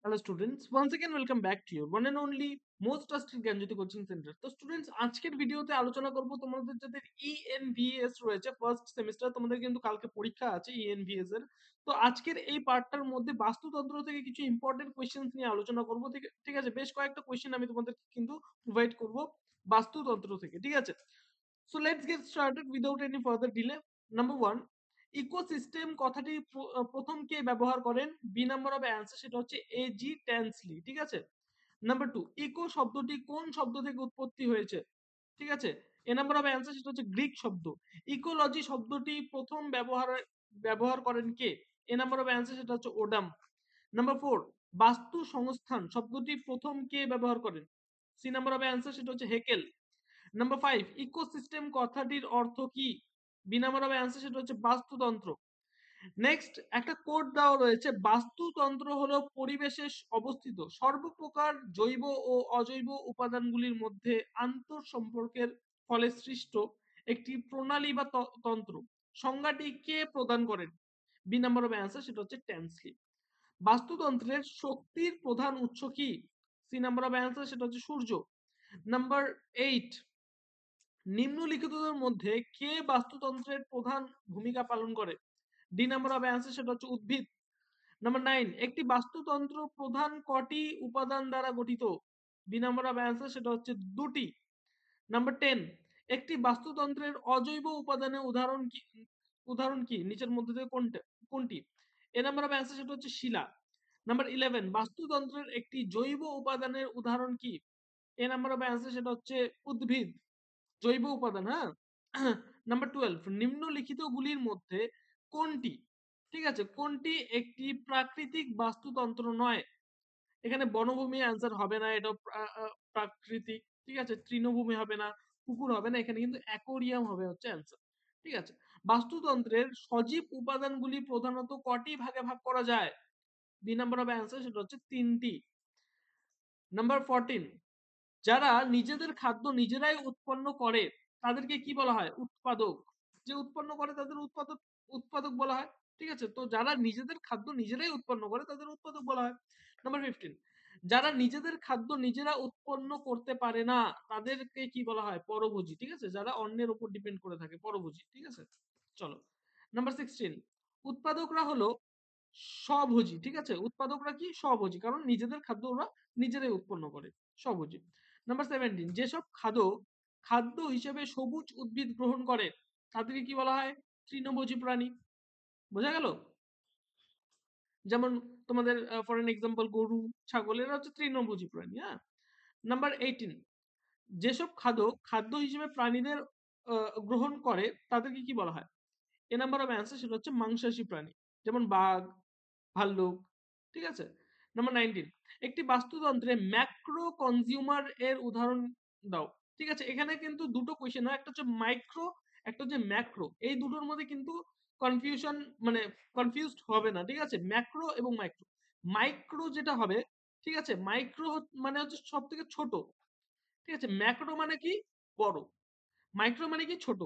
Hello students, once again welcome back to your one and only most trusted Gyanjyoti coaching centre. তো students আজকের ভিডিওতে আলোচনা করব তোমাদের যাদের ইএনভিএস রয়েছে ফার্স্ট সেমিস্টার, তোমাদের কিন্তু কালকে পরীক্ষা আছে ইএনভিএস এর। তো আজকের এই পার্টটার মধ্যে বাস্তুতন্ত্র থেকে কিছু ইম্পর্টেন্ট কোয়েশ্চেন্স নিয়ে আলোচনা করব। ঠিক আছে, বেশ কয়েকটা কোয়েশ্চেন আমি তোমাদের কিন্তু প্রোভাইড করব বাস্তুতন্ত্র থেকে। ঠিক আছে, so let's get started without any further delay. Number 1, ecosystem কথাটি প্রথম কে ব্যবহার করেন? বি নাম্বার অফ অ্যান্সার, সেটা হচ্ছে এজি ট্যান্সলি। ঠিক আছে। নাম্বার 2, ইকো শব্দটি কোন শব্দ থেকে উৎপত্তি হয়েছে? ঠিক আছে, এ নাম্বার অফ অ্যান্সার, সেটা হচ্ছে গ্রিক শব্দ। ইকোলজি শব্দটি প্রথম ব্যবহার করেন কে? এ নাম্বার অফ অ্যান্সার, সেটা হচ্ছে ওডাম। নাম্বার 4, বাস্তু সংস্থান শব্দটি প্রথম কে ব্যবহার করেন? সি নাম্বার অফ অ্যান্সার, সেটা হচ্ছে হেকেল। নাম্বার 5, ইকোসিস্টেম কথাটির অর্থ কি? বি নাম্বার অফ অ্যান্সার, সেটা হচ্ছে বাস্তুতন্ত্র। নেক্সট একটা কোড দেওয়া রয়েছে, বাস্তুতন্ত্র হলো পরিবেশে অবস্থিত সর্বপ্রকার জৈব ও অজৈব উপাদানগুলির মধ্যে আন্তর সম্পর্কের ফলে সৃষ্ট একটি প্রণালী বা তন্ত্র। সংজ্ঞাটি কে প্রদান করেন? বি নাম্বার অফ অ্যান্সার, সেটা হচ্ছে ট্যান্সলি। বাস্তুতন্ত্রের শক্তির প্রধান উৎস কি? সি নাম্বার অফ অ্যান্সার, সেটা হচ্ছে সূর্য। নাম্বার 8, নিম্নলিখিতদের মধ্যে কে বাস্তুতন্ত্রের প্রধান ভূমিকা পালন করে? ডি নাম্বার অফ অ্যান্সার, সেটা হচ্ছে উদ্ভিদ। নাম্বার 9, একটি বাস্তুতন্ত্র প্রধান কটি উপাদান দ্বারা গঠিত? বি নাম্বার অফ অ্যান্সার, সেটা হচ্ছে দুটি। নাম্বার 10, একটি বাস্তুতন্ত্রের অজৈব উপাদানের উদাহরণ কি নিচের মধ্যে থেকে কোনটি? এ নাম্বার অফ অ্যান্সার, সেটা হচ্ছে শিলা। নাম্বার 11, বাস্তুতন্ত্রের একটি জৈব উপাদানের উদাহরণ কি? এ নাম্বার অফ অ্যান্সার, সেটা হচ্ছে উদ্ভিদ, জৈব উপাদান। হ্যাঁ। নাম্বার 12, নিম্নলিখিত গুলির মধ্যে কোনটি, ঠিক আছে, কোনটি একটি প্রাকৃতিক বাস্তুতন্ত্র নয়? এখানে বনভূমি অ্যান্সার হবে না, এটা প্রাকৃতিক। ঠিক আছে, তৃণভূমি হবে না, পুকুর হবে না, এখানে কিন্তু অ্যাকোরিয়াম হবে হচ্ছে অ্যান্সার। ঠিক আছে, বাস্তুতন্ত্রের সজীব উপাদানগুলি প্রধানত কটি ভাগে ভাগ করা যায়? বি নাম্বার অফ অ্যান্সার, সেটা হচ্ছে তিনটি। নাম্বার 14, যারা নিজেদের খাদ্য নিজেরাই উৎপন্ন করে তাদেরকে কি বলা হয়? উৎপাদক। যে উৎপন্ন করে তাদের উৎপাদক বলা হয়। ঠিক আছে, তো যারা নিজেদের খাদ্য নিজেরাই উৎপন্ন করে তাদের উৎপাদক বলা হয়। নাম্বার 15, যারা নিজেদের খাদ্য নিজেরা উৎপন্ন করতে পারে না তাদেরকে কি বলা হয়? পরভোজী। ঠিক আছে, যারা অন্যের উপর ডিপেন্ড করে থাকে, পরভোজী। ঠিক আছে, চলো। নাম্বার 16, উৎপাদকরা হলো স্বভোজী। ঠিক আছে, উৎপাদকরা কি? স্বভোজী, কারণ নিজেদের খাদ্য ওরা নিজেরাই উৎপন্ন করে, স্বভোজী। নাম্বার 17, যেসব খাদ্য হিসেবে সবুজ উদ্ভিদ গ্রহণ করে তাদেরকে কি বলা হয়? তৃণভোজী প্রাণী। বোঝা গেল? যেমন তোমাদের ফর এন এক্সাম্পল গরু, ছাগল, এরা হচ্ছে তৃণভোজী প্রাণী। হ্যাঁ। নাম্বার 18, যেসব খাদ্য হিসেবে প্রাণীদের গ্রহণ করে তাদেরকে কি বলা হয়? এ নাম্বার অফ অ্যান্সার, সেটা হচ্ছে মাংসাশী প্রাণী, যেমন বাঘ, ভাল্লুক। ঠিক আছে। নাম্বার 19, একটি বাস্তুতন্ত্রে ম্যাক্রো কনজিউমার এর উদাহরণ দাও। ঠিক আছে, এখানে কিন্তু দুটো কোয়েশ্চেন হয়, একটা হচ্ছে মাইক্রো, একটা হচ্ছে ম্যাক্রো। এই দুটোর মধ্যে কিন্তু কনফিউশন, মানে কনফিউজড হবে না। ঠিক আছে, ম্যাক্রো এবং মাইক্রো। মাইক্রো যেটা হবে, ঠিক আছে, মাইক্রো মানে হচ্ছে সব থেকে ছোট। ঠিক আছে, ম্যাক্রো মানে কি? বড়। মাইক্রো মানে কি? ছোট।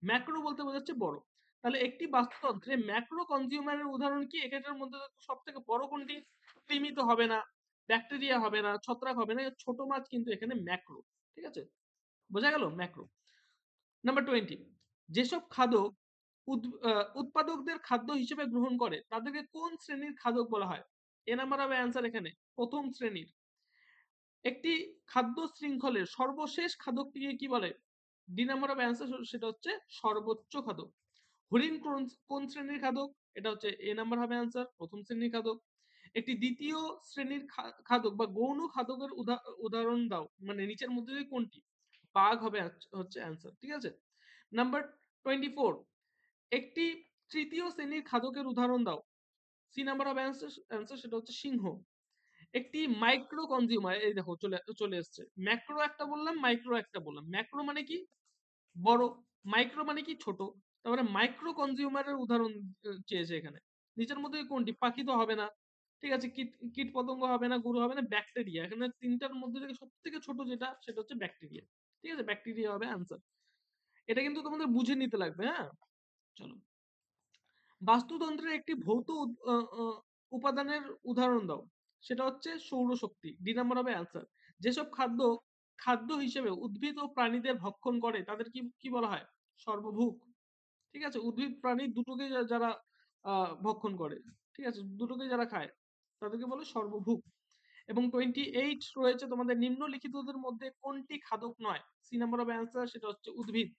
ম্যাক্রো বলতে বোঝাচ্ছে বড়। তাহলে একটি বাস্তুতন্ত্রে ম্যাক্রো কনজিউমারের উদাহরণ কি? এটার মধ্যে সব থেকে বড় কোনটি? কৃমি তো হবে না, ব্যাকটেরিয়া হবে না, ছত্রাক হবে না, ছোট মাছ কিন্তু এখানে ম্যাক্রো। ঠিক আছে, বোঝা গেল? ম্যাক্রো। নাম্বার 20, যেসব খাদ্য উৎপাদকদের খাদ্য হিসেবে গ্রহণ করে তাদেরকে কোন শ্রেণীর খাদক বলা হয়? এ নাম্বার হবে অ্যান্সার এখানে প্রথম শ্রেণীর। একটি খাদ্য শৃঙ্খলের সর্বশেষ খাদকটিকে কি বলে? ডি নাম্বার অফ অ্যান্সার, সেটা হচ্ছে সর্বোচ্চ খাদক। হরিণ কোন শ্রেণীর খাদক? এটা হচ্ছে এ নাম্বার হবে অ্যান্সার, প্রথম শ্রেণীর খাদক। একটি দ্বিতীয় শ্রেণীর খাদক বা গৌণ খাদকের উদাহরণ দাও, মানে নিচের মধ্যে কোনটি? বাঘ হবে হচ্ছে অ্যান্সার। ঠিক আছে। নাম্বার 24, একটি তৃতীয় শ্রেণীর খাদকের উদাহরণ দাও। সি নাম্বার অফ অ্যান্সার, সেটা হচ্ছে সিংহ। একটি মাইক্রো কনজিউমার, এই দেখো চলে চলে এসছে। ম্যাক্রো একটা বললাম, মাইক্রো একটা বললাম। ম্যাক্রো মানে কি? বড়। মাইক্রো মানে কি? ছোট। তারপরে মাইক্রো কনজিউমারের উদাহরণ চেয়েছে এখানে। নিচের মধ্যে কোনটি? পাখি তো হবে না। ঠিক আছে, কীট পতঙ্গ হবে না, গরু হবে না, ব্যাকটেরিয়া। এখানে তিনটার মধ্যে থেকে সব থেকে ছোট যেটা, সেটা হচ্ছে ব্যাকটেরিয়া। ঠিক আছে, ব্যাকটেরিয়া হবে অ্যান্সার। এটা কিন্তু তোমাদের বুঝে নিতে লাগবে। হ্যাঁ, চলো। বাস্তুতন্ত্রের একটি ভৌত উপাদানের উদাহরণ দাও। সেটা হচ্ছে সৌরশক্তি। ডি নাম্বার হবে অ্যান্সার। যেসব খাদ্য খাদ্য হিসেবে উদ্ভিদ ও প্রাণীদের ভক্ষণ করে তাদের কি বলা হয়? সর্বভুক। ঠিক আছে? উদ্ভিদ প্রাণী দুটোকেই যারা ভক্ষণ করে। ঠিক আছে? দুটোকেই যারা খায় তাদেরকে বলে সর্বভুক। এবং 28 রয়েছে তোমাদের নিম্নলিখিতদের মধ্যে কোনটি খাদক নয়? সি নাম্বার হবে অ্যান্সার, সেটা হচ্ছে উদ্ভিদ।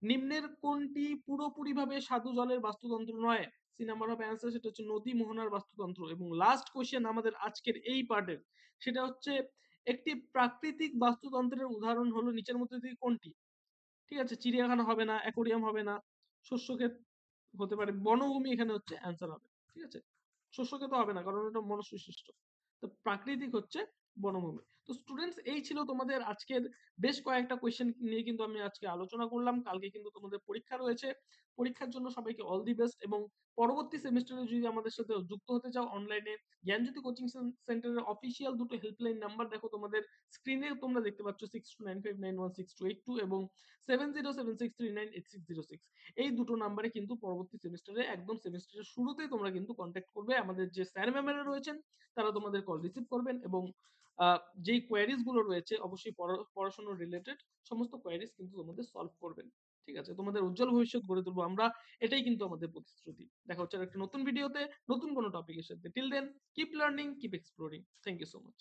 নিম্নের কোনটি পুরোপুরিভাবে স্বাদু জলের বাস্তুতন্ত্র নয়? সি নাম্বার হবে অ্যান্সার, সেটা হচ্ছে নদী মোহনার বাস্তুতন্ত্র। এবং লাস্ট কোশ্চেন আমাদের আজকের এই পার্টের, সেটা হচ্ছে একটি প্রাকৃতিক বাস্তুতন্ত্রের উদাহরণ হলো নিচের মধ্যে থেকে কোনটি? ঠিক আছে? চিড়িয়াখানা হবে না, অ্যাকোরিয়াম হবে না, শস্যক্ষেত হতে পারে, বনভূমি এখানে হচ্ছে অ্যান্সার হবে। ঠিক আছে? শস্যক্ষেত হবে না কারণ এটা মনুষ্য সৃষ্ট। তো প্রাকৃতিক হচ্ছে বনভূমি। তো স্টুডেন্টস এই ছিল তোমাদের আজকের বেশ কয়েকটা কোয়েশ্চেন নিয়ে কিন্তু আমি আজকে আলোচনা করলাম। কালকে কিন্তু তোমাদের পরীক্ষা রয়েছে। পরীক্ষার জন্য সবাইকে অল দি বেস্ট। এবং পরবর্তী সেমিস্টারে যদি আমাদের সাথে যুক্ত হতে চাও অনলাইনে, জ্ঞানজ্যোতি কোচিং সেন্টারের অফিসিয়াল দুটো হেল্পলাইন নাম্বার দেখো তোমাদের স্ক্রিনে তোমরা দেখতে পাচ্ছ 6295916282 এবং 7076398606। এই দুটো নাম্বারে কিন্তু পরবর্তী সেমিস্টারে একদম সেমিস্টারের শুরুতেই তোমরা কিন্তু কন্ট্যাক্ট করবে। আমাদের যে স্যার ম্যামেরা রয়েছেন তারা তোমাদের কল রিসিভ করবেন এবং যেই কোয়েরিজ গুলো রয়েছে অবশ্যই পড়াশোনা রিলেটেড সমস্ত কোয়েরিজ কিন্তু তোমাদের সলভ করবেন। ঠিক আছে? তোমাদের উজ্জ্বল ভবিষ্যৎ গড়ে তুলবো আমরা, এটাই কিন্তু আমাদের প্রতিশ্রুতি। দেখা হচ্ছে একটা নতুন ভিডিওতে নতুন কোনো টপিকের সাথে। Till then keep learning, keep exploring. Thank you so much.